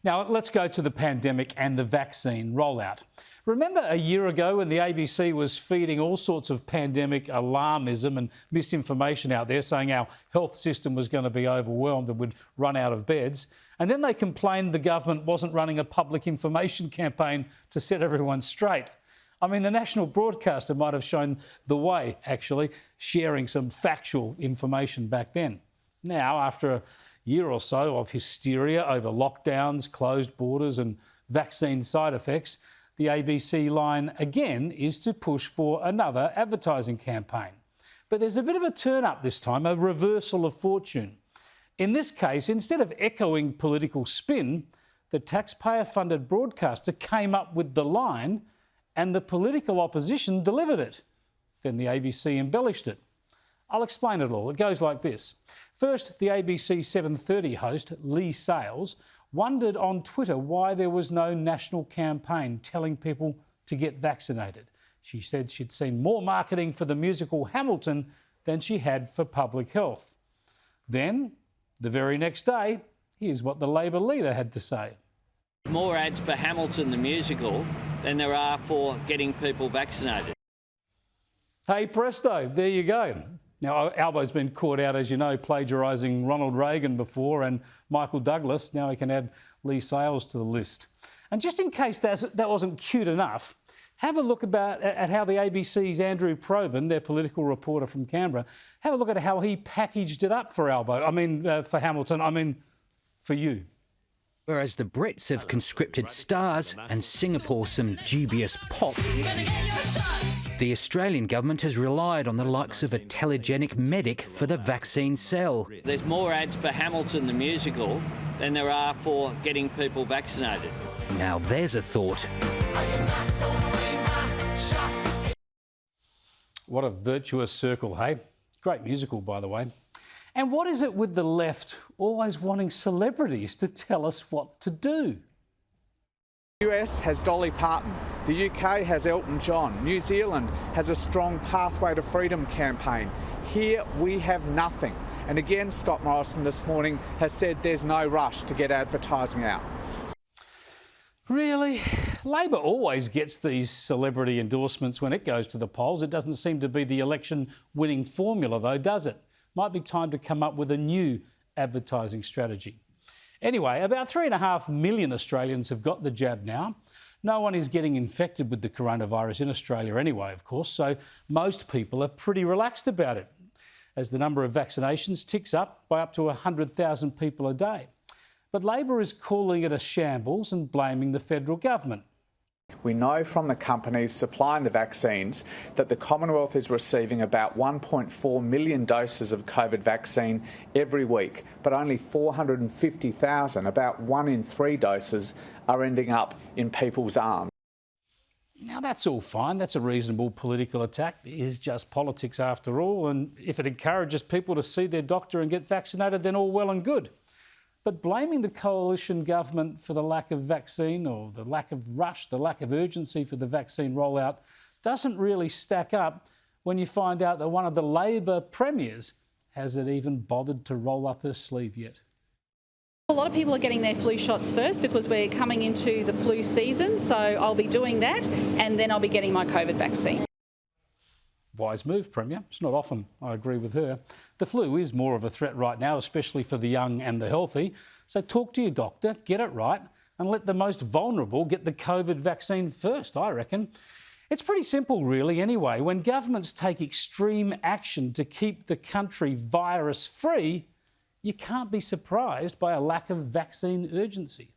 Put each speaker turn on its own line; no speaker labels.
Now, let's go to the pandemic and the vaccine rollout. Remember a year ago when the ABC was feeding all sorts of pandemic alarmism and misinformation out there, saying our health system was going to be overwhelmed and would run out of beds? And then they complained the government wasn't running a public information campaign to set everyone straight. I mean, the national broadcaster might have shown the way, actually, sharing some factual information back then. Now, after a year or so of hysteria over lockdowns, closed borders and vaccine side effects, the ABC line again is to push for another advertising campaign. But there's a bit of a turn-up this time, a reversal of fortune. In this case, instead of echoing political spin, the taxpayer-funded broadcaster came up with the line and the political opposition delivered it. Then the ABC embellished it. I'll explain it all. It goes like this. First, the ABC 7:30 host, Leigh Sales, wondered on Twitter why there was no national campaign telling people to get vaccinated. She said she'd seen more marketing for the musical Hamilton than she had for public health. Then, the very next day, here's what the Labor leader had to say.
More ads for Hamilton the musical than there are for getting people vaccinated.
Hey presto, there you go. Now, Albo's been caught out, as you know, plagiarising Ronald Reagan before and Michael Douglas. Now he can add Leigh Sales to the list. And just in case that wasn't cute enough, have a look at how the ABC's Andrew Probyn, their political reporter from Canberra, have a look at how he packaged it up for for Hamilton, for you.
Whereas the Brits have conscripted stars and Singapore some dubious pop, the Australian government has relied on the likes of a telegenic medic for the vaccine sell.
There's more ads for Hamilton the musical than there are for getting people vaccinated.
Now there's a thought.
What a virtuous circle, hey? Great musical, by the way. And what is it with the left always wanting celebrities to tell us what to do?
The US has Dolly Parton, the UK has Elton John, New Zealand has a strong Pathway to Freedom campaign. Here we have nothing. And again, Scott Morrison this morning has said there's no rush to get advertising out.
Really? Labor always gets these celebrity endorsements when it goes to the polls. It doesn't seem to be the election-winning formula, though, does it? Might be time to come up with a new advertising strategy. Anyway, about 3.5 million Australians have got the jab now. No one is getting infected with the coronavirus in Australia anyway, of course, so most people are pretty relaxed about it, as the number of vaccinations ticks up by up to 100,000 people a day. But Labor is calling it a shambles and blaming the federal government.
We know from the companies supplying the vaccines that the Commonwealth is receiving about 1.4 million doses of COVID vaccine every week, but only 450,000, about 1 in 3 doses, are ending up in people's arms.
Now, that's all fine. That's a reasonable political attack. It is just politics after all, and if it encourages people to see their doctor and get vaccinated, then all well and good. But blaming the coalition government for the lack of vaccine or the lack of rush, the lack of urgency for the vaccine rollout doesn't really stack up when you find out that one of the Labor premiers hasn't even bothered to roll up her sleeve yet.
A lot of people are getting their flu shots first because we're coming into the flu season, so I'll be doing that and then I'll be getting my COVID vaccine.
Wise move, Premier. It's not often I agree with her. The flu is more of a threat right now, especially for the young and the healthy. So talk to your doctor, get it right, and let the most vulnerable get the COVID vaccine first, I reckon. It's pretty simple, really, anyway. When governments take extreme action to keep the country virus-free, you can't be surprised by a lack of vaccine urgency.